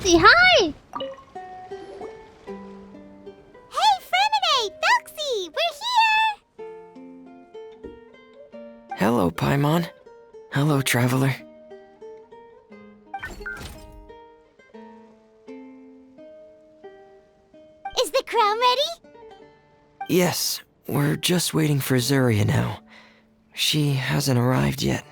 Thelxie, hi! Hey, Fremine! Thelxie! We're here! Hello, Paimon. Hello, Traveler. Is the crown ready? Yes, we're just waiting for Zuria now. She hasn't arrived yet.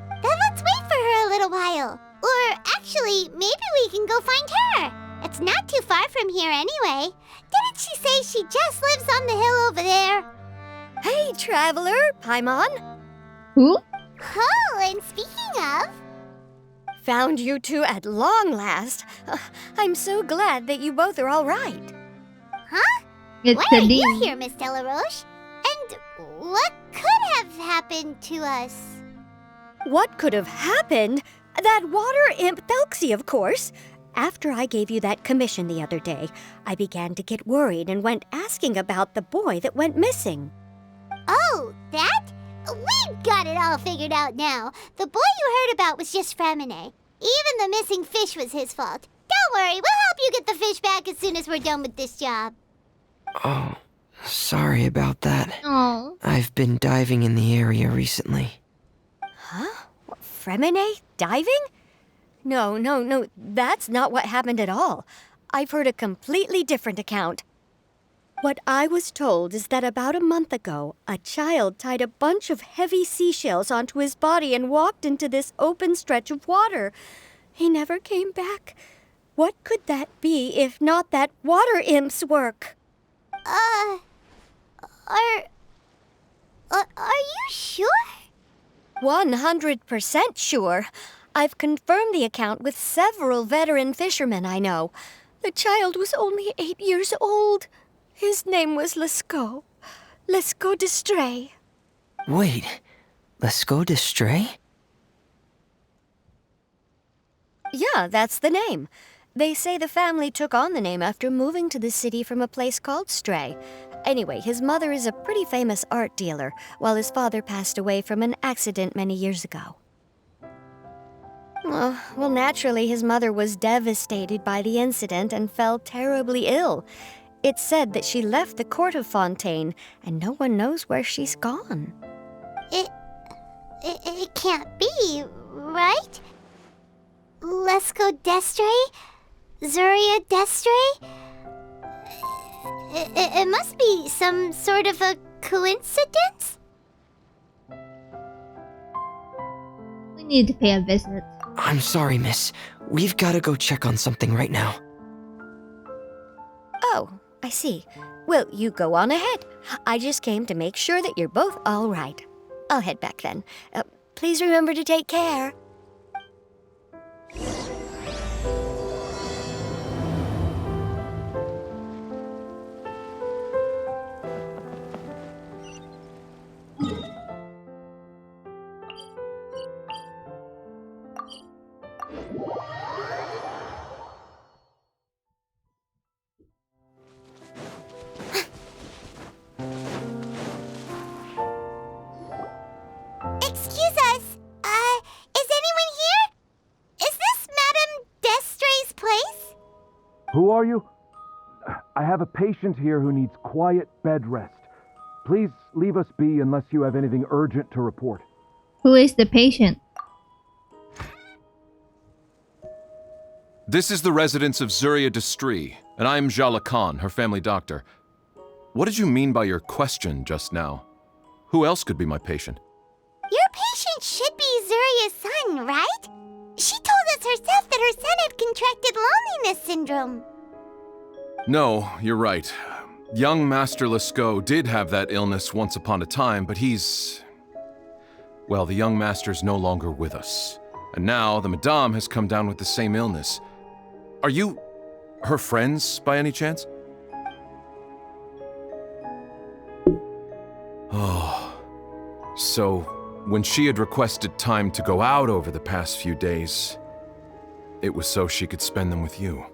Then let's wait for her a little while. Or actually, maybe we can go find her. It's not too far from here anyway. Didn't she say she just lives on the hill over there? Hey, Traveler, Paimon. Who? Oh, and speaking of... Found you two at long last. I'm so glad that you both are all right. Huh? It's Why the are you Dean. here, Miss Delaroche? And what could have happened to us? What could have happened? That water imp Thelxie, of course. After I gave you that commission the other day, I began to get worried and went asking about the boy that went missing. Oh, that? We've got it all figured out now. The boy you heard about was just Fremine. Even the missing fish was his fault. Don't worry, we'll help you get the fish back as soon as we're done with this job. Oh, sorry about that. Oh. I've been diving in the area recently. Huh? Fremine? Diving? No, that's not what happened at all. I've heard a completely different account. What I was told is that about a month ago, a child tied a bunch of heavy seashells onto his body and walked into this open stretch of water. He never came back. What could that be if not that water imp's work? Are you sure? 100% sure. I've confirmed the account with several veteran fishermen I know. The child was only 8 years old. His name was Lescaut. Lescaut d'Estray. Wait, let's go to Stray? Yeah, that's the name. They say the family took on the name after moving to the city from a place called Stray. Anyway, his mother is a pretty famous art dealer, while his father passed away from an accident many years ago. Well, naturally, his mother was devastated by the incident and fell terribly ill. It's said that she left the court of Fontaine, and no one knows where she's gone. It can't be, right? Lescaut d'Estray? Zuria d'Estray? It must be some sort of a coincidence? We need to pay a visit. I'm sorry, miss. We've got to go check on something right now. Oh, I see. Well, you go on ahead. I just came to make sure that you're both all right. I'll head back then. Please remember to take care. Excuse us. Is anyone here? Is this Madame d'Estray's place? Who are you? I have a patient here who needs quiet bed rest. Please leave us be unless you have anything urgent to report. Who is the patient? This is the residence of Zuria d'Estray, and I'm Jala Khan, her family doctor. What did you mean by your question just now? Who else could be my patient? Your patient should be Zuria's son, right? She told us herself that her son had contracted loneliness syndrome. No, you're right. Young Master Lescaut did have that illness once upon a time, but well, the young master's no longer with us. And now the Madame has come down with the same illness. Are you her friends, by any chance? Oh, so when she had requested time to go out over the past few days, it was so she could spend them with you.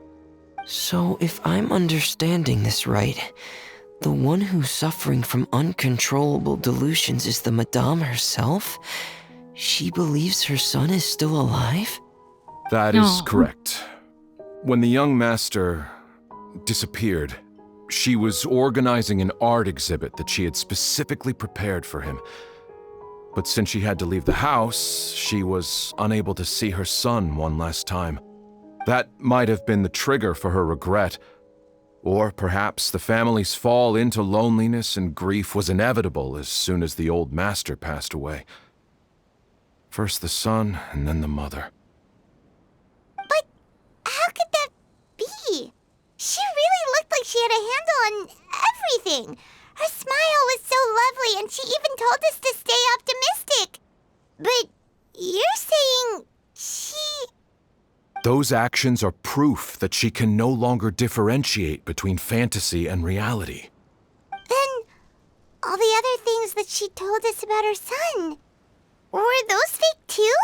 So, if I'm understanding this right, the one who's suffering from uncontrollable delusions is the Madame herself? She believes her son is still alive? That is No. correct. When the young master disappeared, she was organizing an art exhibit that she had specifically prepared for him. But since she had to leave the house, she was unable to see her son one last time. That might have been the trigger for her regret. Or perhaps the family's fall into loneliness and grief was inevitable as soon as the old master passed away. First the son, and then the mother. But how could that be? She really looked like she had a handle on everything. Her smile was so lovely, and she even told us to stay optimistic. But you're saying she... Those actions are proof that she can no longer differentiate between fantasy and reality. Then all the other things that she told us about her son, were those fake too?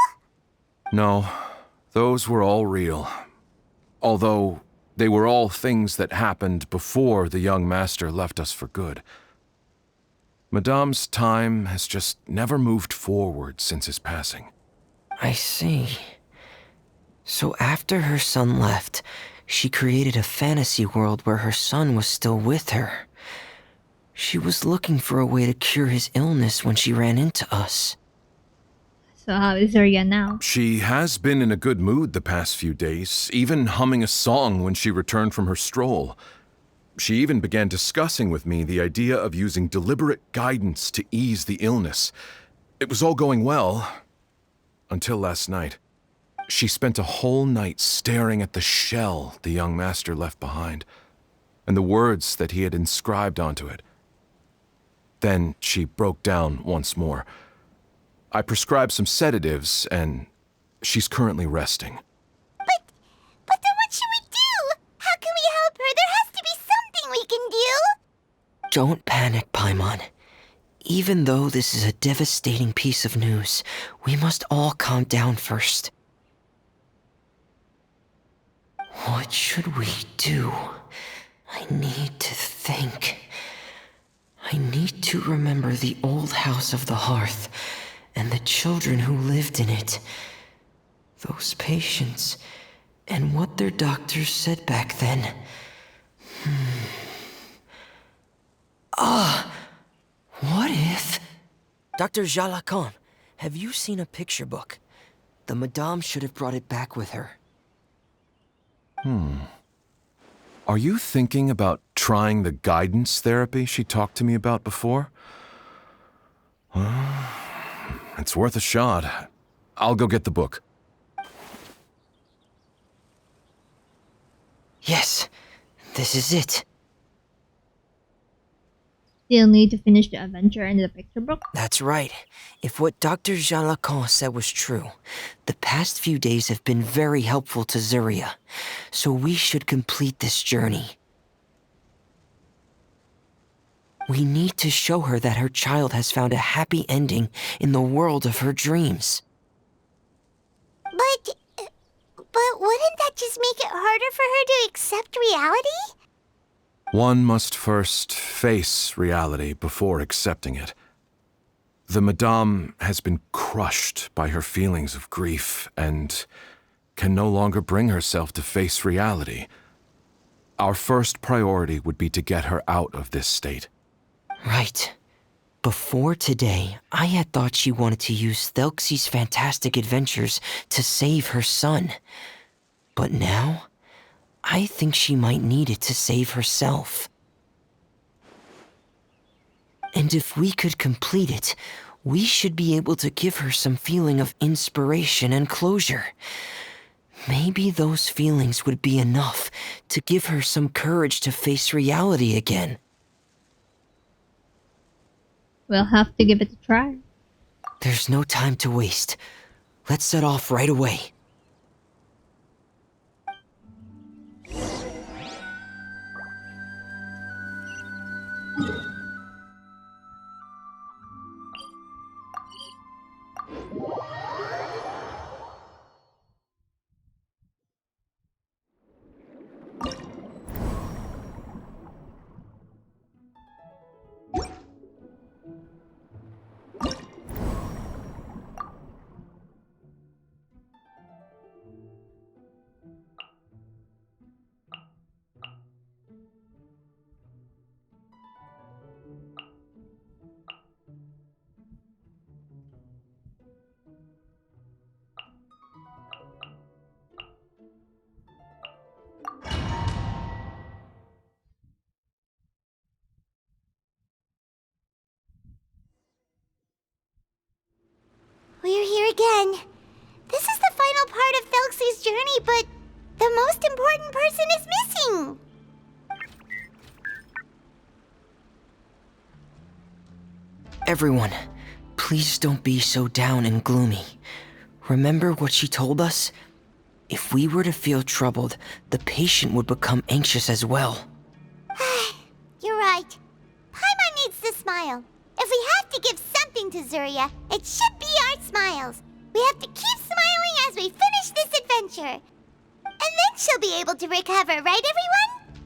No, those were all real. Although they were all things that happened before the young master left us for good. Madame's time has just never moved forward since his passing. I see. So after her son left, she created a fantasy world where her son was still with her. She was looking for a way to cure his illness when she ran into us. So how is Zarya now? She has been in a good mood the past few days, even humming a song when she returned from her stroll. She even began discussing with me the idea of using deliberate guidance to ease the illness. It was all going well, until last night. She spent a whole night staring at the shell the young master left behind, and the words that he had inscribed onto it. Then she broke down once more. I prescribed some sedatives, and she's currently resting. But then what should we do? How can we help her? There has to be something we can do. Don't panic, Paimon. Even though this is a devastating piece of news, we must all calm down first. What should we do? I need to think. I need to remember the old house of the hearth and the children who lived in it. Those patients and what their doctors said back then. What if... Dr. Jalakon, have you seen a picture book? The Madame should have brought it back with her. Are you thinking about trying the guidance therapy she talked to me about before? It's worth a shot. I'll go get the book. Yes, this is it. Still need to finish the adventure and the picture book? That's right. If what Dr. Jean Lacan said was true, the past few days have been very helpful to Zarya, so we should complete this journey. We need to show her that her child has found a happy ending in the world of her dreams. But wouldn't that just make it harder for her to accept reality? One must first face reality before accepting it. The Madame has been crushed by her feelings of grief and can no longer bring herself to face reality. Our first priority would be to get her out of this state. Right. Before today, I had thought she wanted to use Thelxie's fantastic adventures to save her son. But now, I think she might need it to save herself. And if we could complete it, we should be able to give her some feeling of inspiration and closure. Maybe those feelings would be enough to give her some courage to face reality again. We'll have to give it a try. There's no time to waste. Let's set off right away. Everyone, please don't be so down and gloomy. Remember what she told us? If we were to feel troubled, the patient would become anxious as well. You're right. Paimon needs to smile. If we have to give something to Zuria, it should be our smiles. We have to keep smiling as we finish this adventure. And then she'll be able to recover, right everyone?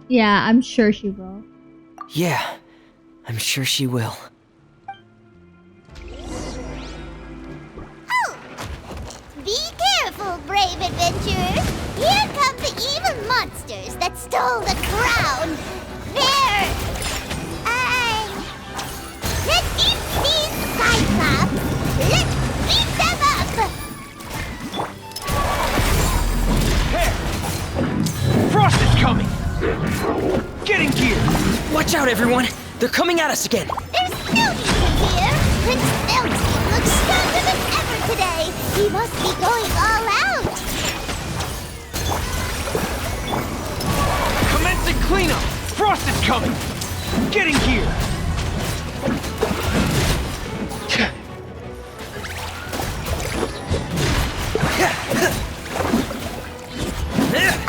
Yeah, I'm sure she will. Yeah, I'm sure she will. Oh! Be careful, brave adventurers! Here come the evil monsters that stole the crown! They're... the deep-sea Cyclops! Let's beat them up! Hey! Frost is coming! Get in gear! Watch out, everyone! They're coming at us again! There's no need to fear! Prince Thelxie looks stronger than ever today! He must be going all out! Commencing cleanup! Frost is coming! Get in gear!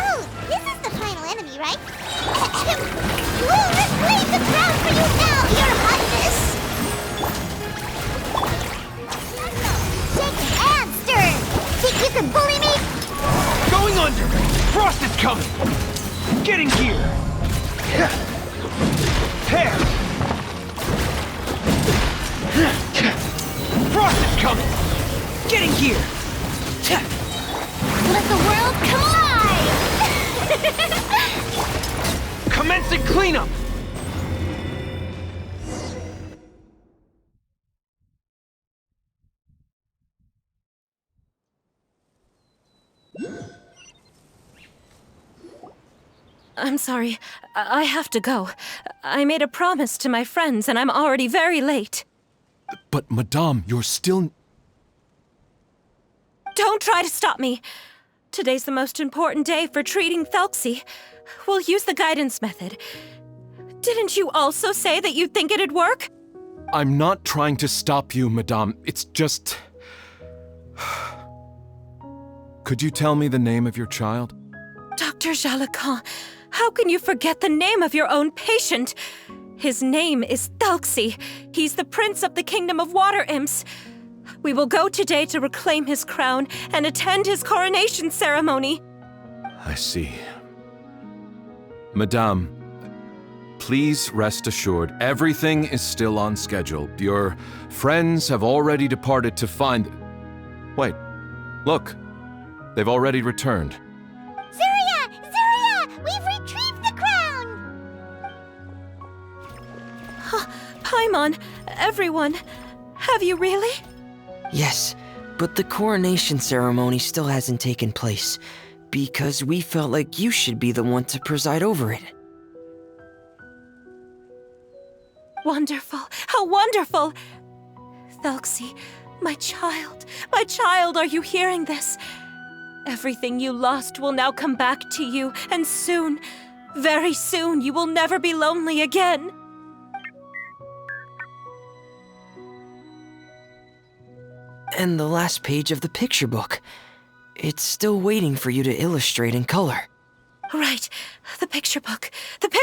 Oh, this is the final enemy, right? We'll reclaim the crown for you now, Your Highness! Shake and stir! Think you can bully me? Going under! Frost is coming! Get in gear! There! Frost is coming! Get in gear! Let the world come alive! Commencing cleanup! I'm sorry. I have to go. I made a promise to my friends, and I'm already very late. But, Madame, you're still... Don't try to stop me. Today's the most important day for treating Thelxie. We'll use the guidance method. Didn't you also say that you'd think it'd work? I'm not trying to stop you, Madame. It's just... Could you tell me the name of your child? Dr. Jalacan, how can you forget the name of your own patient? His name is Thelxie. He's the prince of the kingdom of water imps. We will go today to reclaim his crown and attend his coronation ceremony. I see. Madame, please rest assured, everything is still on schedule. Your friends have already departed to find... Wait, look. They've already returned. Zuria! Zuria! We've retrieved the crown! Paimon, everyone, have you really? Yes, but the coronation ceremony still hasn't taken place, because we felt like you should be the one to preside over it. Wonderful! How wonderful! Thelxie, my child, are you hearing this? Everything you lost will now come back to you, and soon, very soon, you will never be lonely again. And the last page of the picture book. It's still waiting for you to illustrate in color. Right, the picture book. But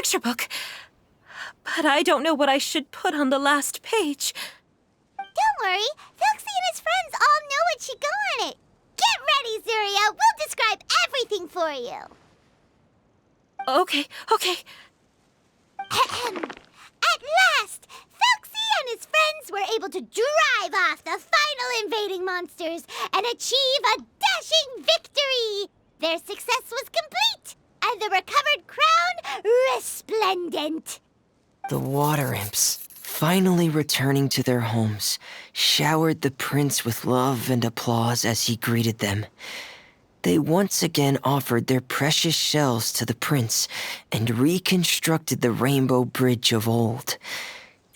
I don't know what I should put on the last page. Don't worry, Thelxie and his friends all know what should go on it. Get ready, Zuria. We'll describe everything for you. Okay. At last, Thelxie and his friends were able to drive off the final invading monsters and achieve a dashing victory. Their success was complete, and the recovered crown resplendent. The water imps, finally returning to their homes, showered the prince with love and applause as he greeted them. They once again offered their precious shells to the prince and reconstructed the rainbow bridge of old.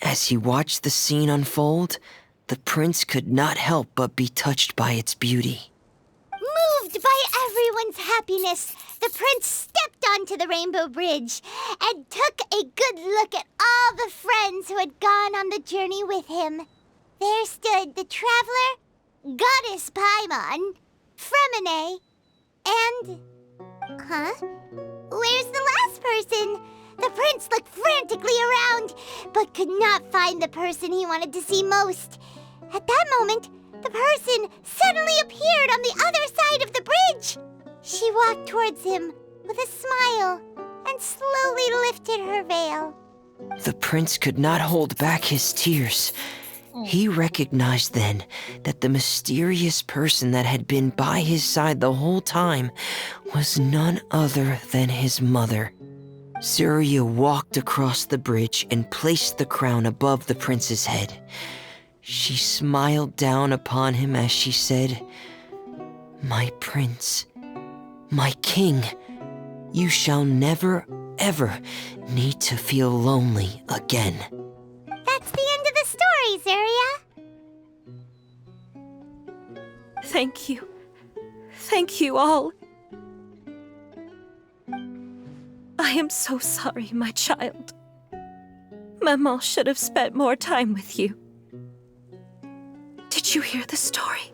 As he watched the scene unfold, the prince could not help but be touched by its beauty. Moved by everyone everyone's happiness, the prince stepped onto the Rainbow Bridge and took a good look at all the friends who had gone on the journey with him. There stood the traveler, Goddess Paimon, Fremine, and... Huh? Where's the last person? The prince looked frantically around, but could not find the person he wanted to see most. At that moment, the person suddenly appeared on the other side of the bridge. She walked towards him with a smile and slowly lifted her veil. The prince could not hold back his tears. He recognized then that the mysterious person that had been by his side the whole time was none other than his mother. Zuria walked across the bridge and placed the crown above the prince's head. She smiled down upon him as she said, "My prince, my king, you shall never, ever need to feel lonely again." That's the end of the story, Zuria. Thank you. Thank you all. I am so sorry, my child. Maman should have spent more time with you. Did you hear the story?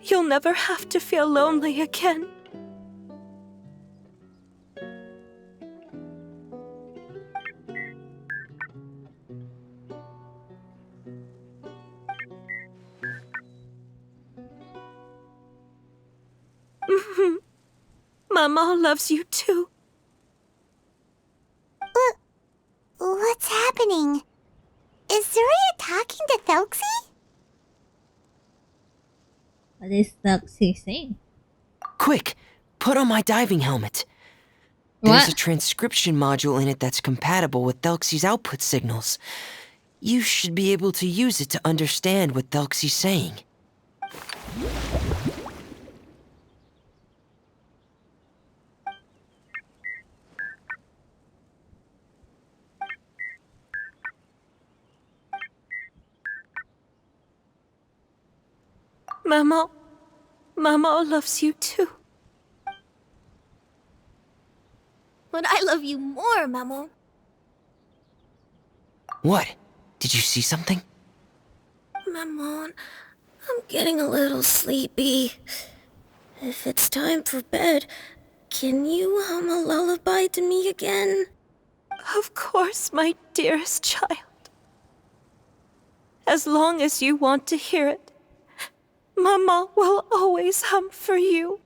You'll never have to feel lonely again. Maman loves you too. What's happening? Is Zuria talking to Thelxie? What is Thelxie saying? Quick, put on my diving helmet. There's What? a transcription module in it that's compatible with Thelxie's output signals. You should be able to use it to understand what Thelxie's saying. Maman loves you too. But I love you more, Maman. What? Did you see something? Maman, I'm getting a little sleepy. If it's time for bed, can you hum a lullaby to me again? Of course, my dearest child. As long as you want to hear it, Mama will always hum for you.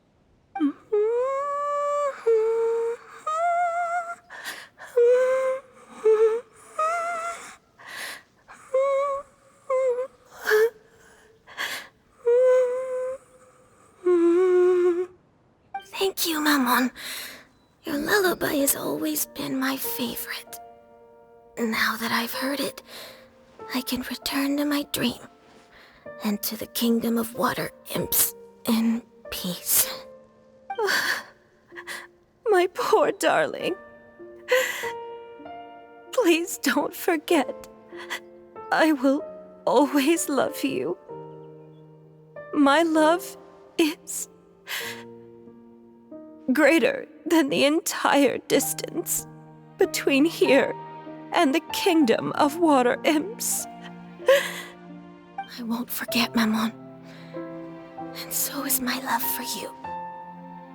Thank you, Maman. Your lullaby has always been my favorite. Now that I've heard it, I can return to my dream and to the kingdom of water imps in peace. My poor darling. Please don't forget. I will always love you. My love is greater than the entire distance between here and the kingdom of water imps. I won't forget, Maman. And so is my love for you.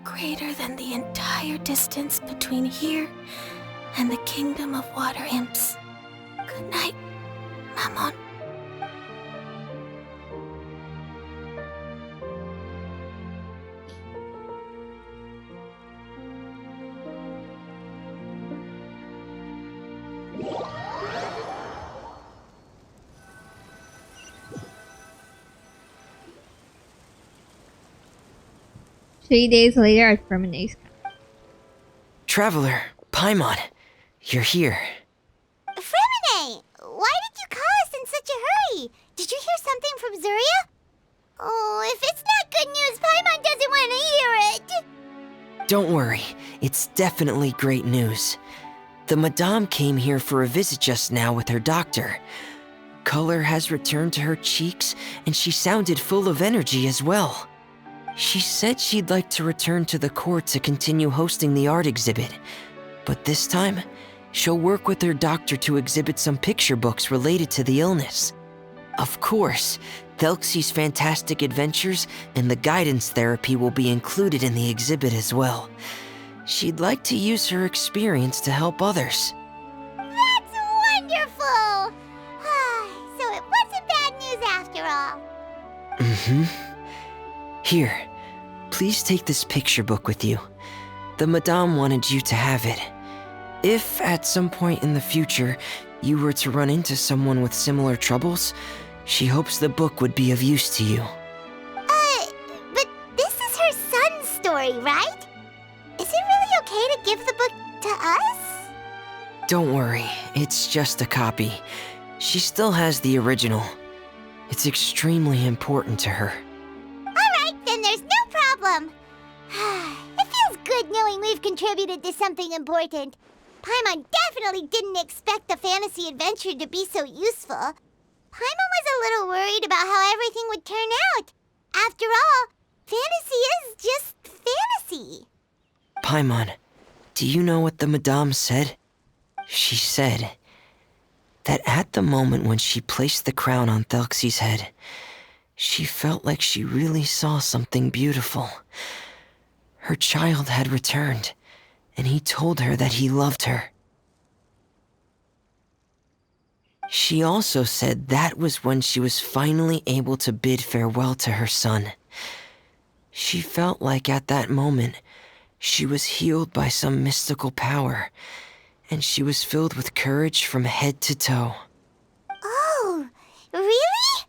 Greater than the entire distance between here and the kingdom of water imps. Good night, Maman. Three days later at Ferminae's camp. Traveler, Paimon, you're here. Fremine, why did you call us in such a hurry? Did you hear something from Zuria? Oh, if it's not good news, Paimon doesn't want to hear it. Don't worry, it's definitely great news. The Madame came here for a visit just now with her doctor. Color has returned to her cheeks, and she sounded full of energy as well. She said she'd like to return to the court to continue hosting the art exhibit. But this time, she'll work with her doctor to exhibit some picture books related to the illness. Of course, Thelxie's fantastic adventures and the guidance therapy will be included in the exhibit as well. She'd like to use her experience to help others. That's wonderful! So it wasn't bad news after all. Here, please take this picture book with you. The Madame wanted you to have it. If at some point in the future you were to run into someone with similar troubles, she hopes the book would be of use to you. But this is her son's story, right? Is it really okay to give the book to us? Don't worry, it's just a copy. She still has the original. It's extremely important to her. Alright, then there's no problem. It feels good knowing we've contributed to something important. Paimon definitely didn't expect the fantasy adventure to be so useful. Paimon was a little worried about how everything would turn out. After all, fantasy is just fantasy. Paimon, do you know what the Madame said? She said that at the moment when she placed the crown on Thelxie's head, she felt like she really saw something beautiful. Her child had returned, and he told her that he loved her. She also said that was when she was finally able to bid farewell to her son. She felt like at that moment, she was healed by some mystical power, and she was filled with courage from head to toe. Oh, really?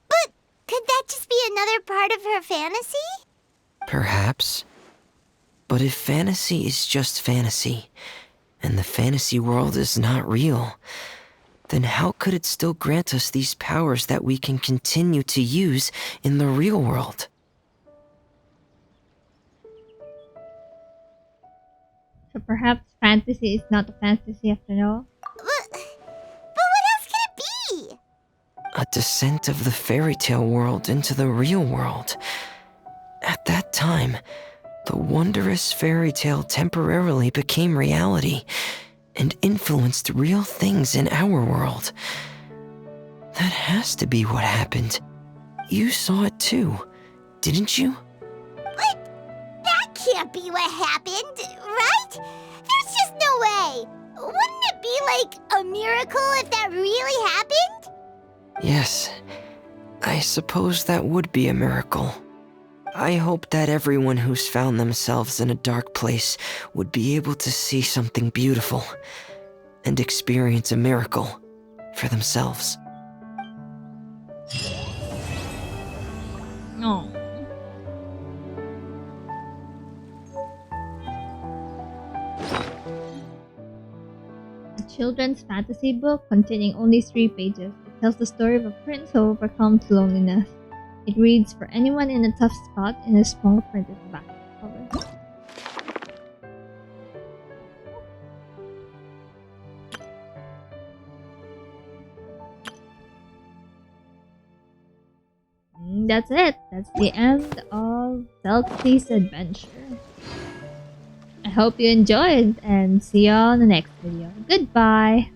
But could that just be another part of her fantasy? Perhaps. But if fantasy is just fantasy, and the fantasy world is not real, then how could it still grant us these powers that we can continue to use in the real world? So perhaps fantasy is not a fantasy after all? But what else could it be? A descent of the fairy tale world into the real world. At that time, the wondrous fairy tale temporarily became reality and influenced real things in our world. That has to be what happened. You saw it too, didn't you? But that can't be what happened, right? There's just no way. Wouldn't it be like a miracle if that really happened? Yes, I suppose that would be a miracle. I hope that everyone who's found themselves in a dark place would be able to see something beautiful and experience a miracle for themselves. No. A children's fantasy book containing only 3 pages. It tells the story of a prince who overcomes loneliness. It reads for anyone in a tough spot and is small print at the back of the cover. That's it. That's the end of Thelxie's adventure. I hope you enjoyed and see you on the next video. Goodbye!